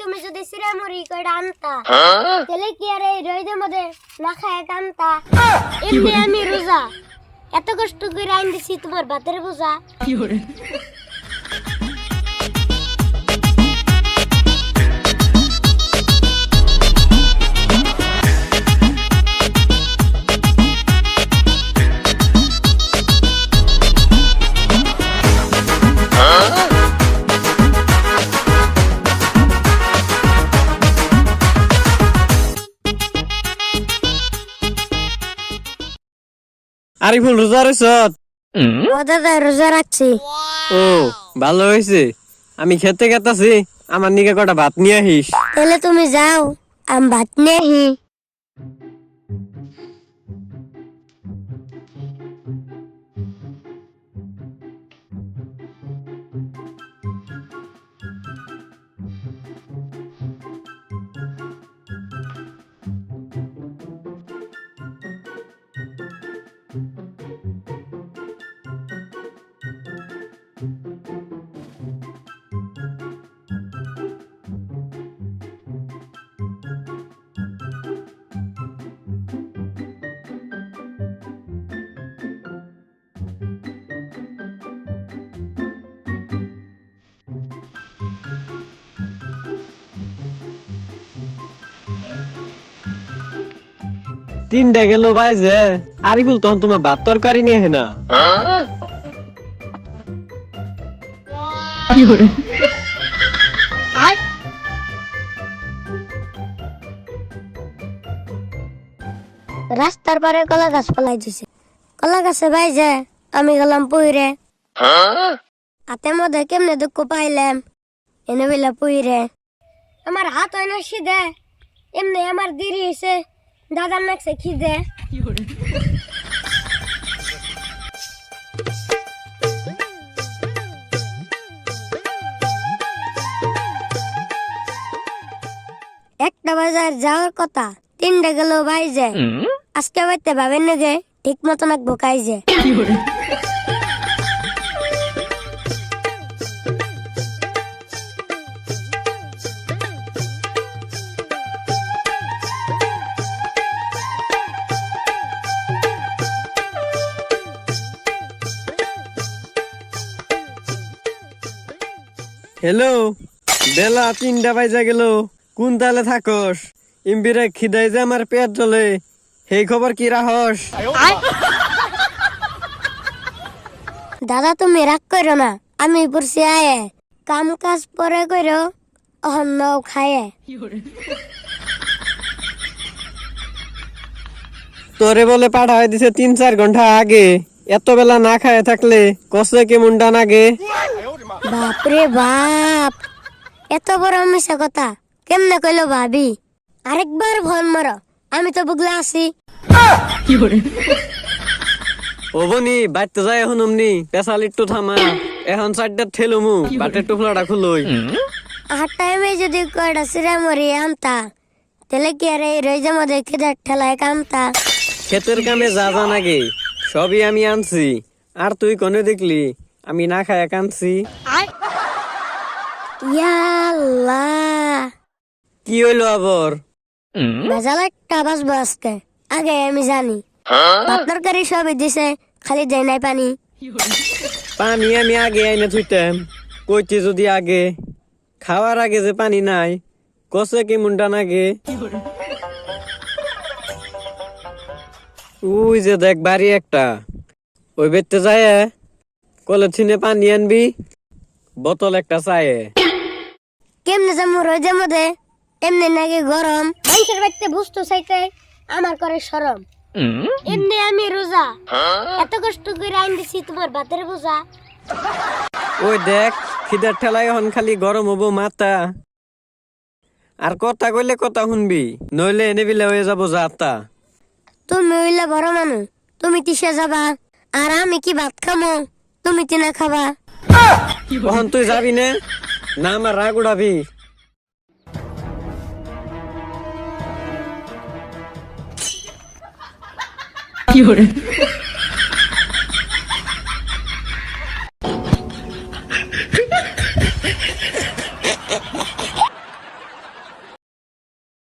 তুমি যদি সিরামুড়ি কইরা আনতা তাহলে কি আর এই রইদের মধ্যে না খায় কানতা? এমনি আমি রোজা, এত কষ্ট করে আইন দিছি তোমার ভাতের বোঝা। আরিফুল রোজা রইছত? ও দাদা রোজা রাখছি। ও ভালো হয়েছে, আমি খেতে গেতাছি, আমার নিকে কটা ভাত নিয়ে আহিস। তাহলে তুমি যাও, আমি ভাত নেহি। তিনটা গেল বাইজে, আরিফুল তখন তোমার ভাত তরকারি নিয়ে হে না। রাস্তার পারে কলা গাছ ফলাই দিছে, কলা গাছে বাইজে আমি গেলাম পুইরে। হাতের মধ্যে কেমনে দুঃখ পাইলাম, এনে বেলা পুইরে আমার হাত হয় না সিধে, এমনি আমার দেরি হয়েছে, দাদার নাকছে খিদে। একটা বাজার যাওয়ার কথা, তিনটা গেল বাইজে। আজকে বাইতে ভাবেন নাকি ঠিক মতো নাকবো কাইজে। হ্যালো, বেলা তিনটা বাজা গেল, কোন তালে থাকস? ইম্বিরে খিদাই যে আমার পেট জ্বলে, সেই খবর কি রাহস? দাদা তুমি রাগ করো না, আমি পড়ছি আয়ে, কাম কাজ পরে করো, অহন খায়ে। তোরে বলে পাঠাই দিছে 3-4 ঘন্টা আগে, এত বেলা না খায় থাকলে কষে কেমনটা নাগে? বাপরে বাপ, এত বড় মিশা কথা কেমনে কইলো ভাবি? আরেকবার ফোন মারো, আমি তো বুগলা আছি। ও বনি বাইতে যায় এখন অমনি, পেশাল একটু থামা, এখন 4টা ঠেলুমু, বাটের টুফলাটা খুলই। আর টাইমে যদি কয়টা সিরামরি আনতা তাহলে কি আর এই রইজা মধ্যে খিদার ঠেলায় কামতা? ক্ষেতের কামে যা যা নাগে সবই আমি আনছি, আর তুই কোনে দেখলি আমি না খায় কানছি? ইয়াল্লাহ, কি হইলো আবার? ভেজাল একটা বাজবো আজকে, আগে আমি জানি। আপনার গাড়ি সবই দিছে, খালি দেয় নাই পানি। পানি আমি আগে আইনে থুইতাম, কইতে যদি আগে, খাওয়ার আগে যে পানি নাই, কষে কি মুন্ডা নাগে? ওই যে দেখ বাড়ি একটা, ওই বেতে যায় কলে ছিনে পানি আনবি, বোতল একটা চায়ে। কেমনে যাবো রোজের মধ্যে, এমনি নাকি গরম, মানুষের বাড়িতে বুঝতে চাইতে আমার করে শরম। এমনি আমি রোজা, এত কষ্ট করে আইন দিছি তোমার ভাতের বোঝা। ওই দেখ খিদার ঠেলায় এখন খালি গরম হবো মাথা, আর কথা কইলে কথা শুনবি, নইলে এনে বিলে হয়ে যাবো যাতা। তুমি হইলে বড় মানুষ, তুমি কিসে যাবা, আর আমি কি ভাত খামো, তুমি তিনা খাবা। কখন তুই যাবি না? না আমার রাগ উড়াবি। কি